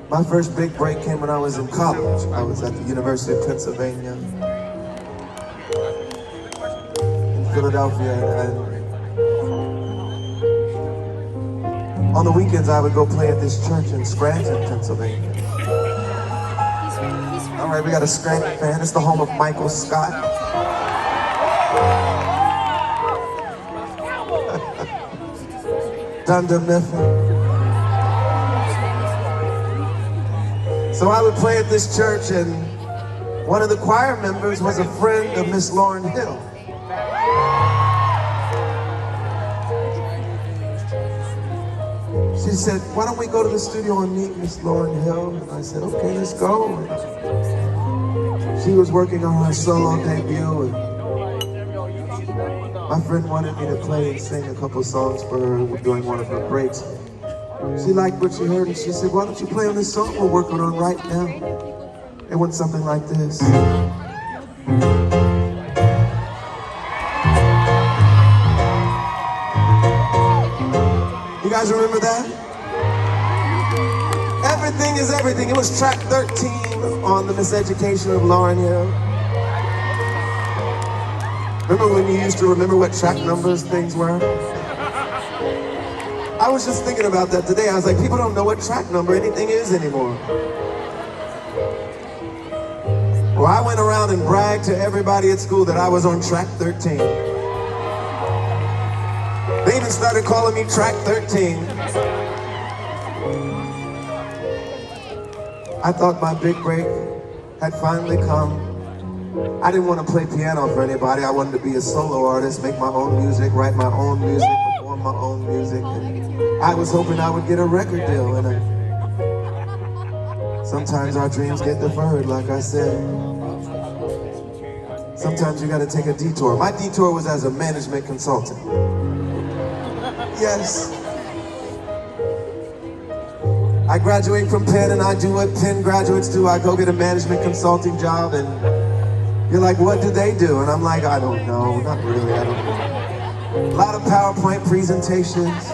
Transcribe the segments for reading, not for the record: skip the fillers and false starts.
My first big break came when I was in college. I was at the University of Pennsylvania in Philadelphia, and on the weekends I would go play at this church in Scranton, Pennsylvania. All right, we got a Scranton fan. It's the home of Michael Scott. Dunder Mifflin. So I would play at this church, and one of the choir members was a friend of Miss Lauryn Hill. She said, "Why don't we go to the studio and meet Miss Lauryn Hill?" And I said, "Okay, let's go." And she was working on her solo debut, and my friend wanted me to play and sing a couple songs for her during one of her breaks. She liked what she heard, and she said, "Why don't you play on this song we're working on right now?" It went something like this. You guys remember that? Everything is Everything. It was track 13 on the Miseducation of Lauryn Hill. Remember when you used to remember what track numbers things were? I was just thinking about that today. I was like, people don't know what track number anything is anymore. Well, I went around and bragged to everybody at school that I was on track 13. They even started calling me track 13. I thought my big break had finally come. I didn't want to play piano for anybody. I wanted to be a solo artist, make my own music, write my own music, perform my own music. And I was hoping I would get a record deal. And sometimes our dreams get deferred, like I said. Sometimes you got to take a detour. My detour was as a management consultant. Yes. I graduate from Penn, and I do what Penn graduates do. I go get a management consulting job, and you're like, "What do they do?" And I'm like, "I don't know, not really, I don't know." A lot of PowerPoint presentations,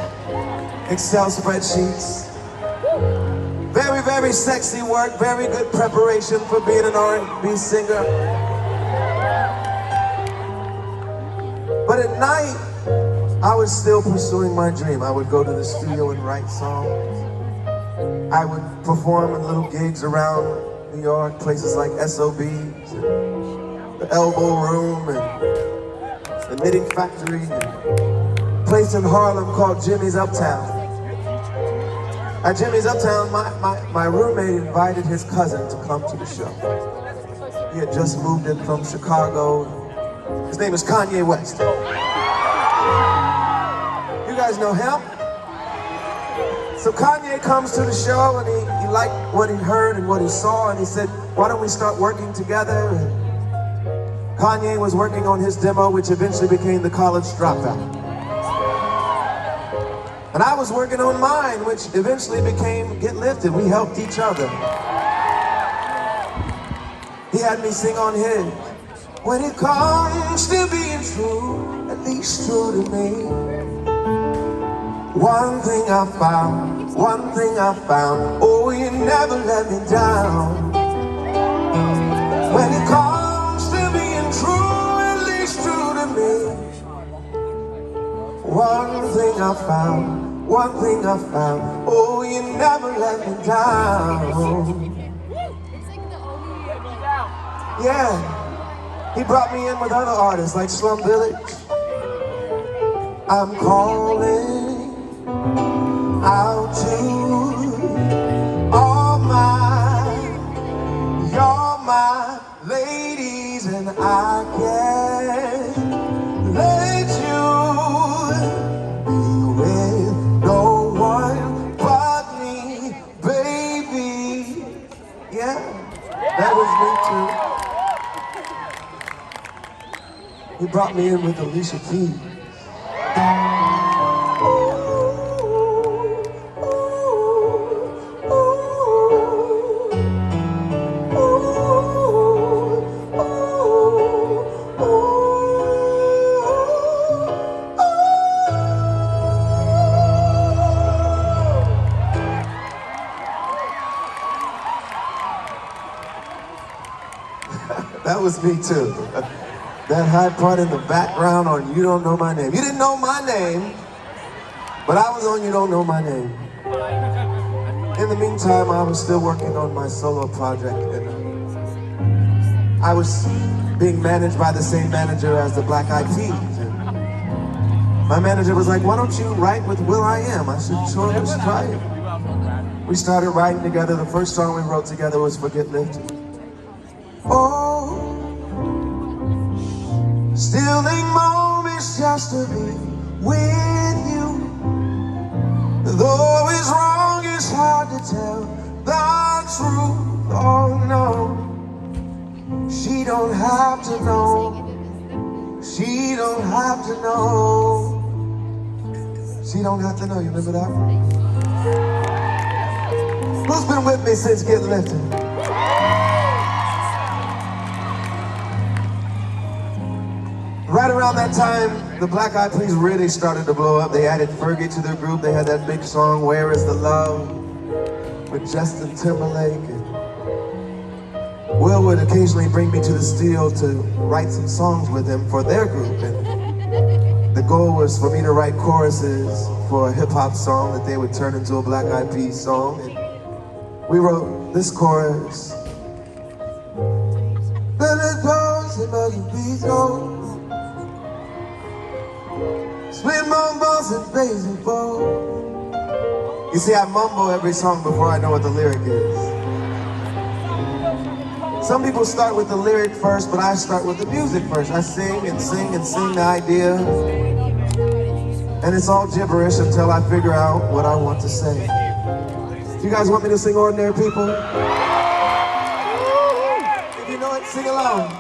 Excel spreadsheets. Very, very sexy work, very good preparation for being an R&B singer. But at night, I was still pursuing my dream. I would go to the studio and write songs. I would perform in little gigs around New York, places like SOB's, the Elbow Room, and the Knitting Factory, and a place in Harlem called Jimmy's Uptown. At Jimmy's Uptown, my roommate invited his cousin to come to the show. He had just moved in from Chicago. His name is Kanye West. You guys know him? So Kanye comes to the show, and he liked what he heard and what he saw, and he said, "Why don't we start working together?" And Kanye was working on his demo, which eventually became The College Dropout. And I was working on mine, which eventually became Get Lifted. We helped each other. He had me sing on his. When it comes to being true, at least true to me, one thing I found, oh, you never let me down. When it comes to being true, at least true to me, one thing I found, oh, you never let me down. Yeah, he brought me in with other artists like Slum Village. I'm calling out to all you're my ladies, and I can't let you be with no one but me, baby. Yeah, that was me too. He brought me in with Alicia Keys. was me too. That high part in the background on You Don't Know My Name. You didn't know my name, but I was on You Don't Know My Name. In the meantime, I was still working on my solo project, and I was being managed by the same manager as the Black Eyed Peas. And my manager was like, why don't you write with will.i.am? I said, sure, let's try it. We started writing together. The first song we wrote together was Forget Lifted. Oh, still think moments just to be with you. Though it's wrong, it's hard to tell the truth. Oh no, she don't have to know. She don't have to know. She don't have to know. You remember that one? Who's been with me since Get Lifted? Right around that time, the Black Eyed Peas really started to blow up. They added Fergie to their group. They had that big song, Where Is the Love? With Justin Timberlake. And Will would occasionally bring me to the studio to write some songs with him for their group. And the goal was for me to write choruses for a hip-hop song that they would turn into a Black Eyed Peas song. And we wrote this chorus. Then it goes, it must be so. Split mumbles and baseball. You see, I mumble every song before I know what the lyric is. Some people start with the lyric first, but I start with the music first. I sing and sing and sing the idea. And it's all gibberish until I figure out what I want to say. Do you guys want me to sing Ordinary People? If you know it, sing along.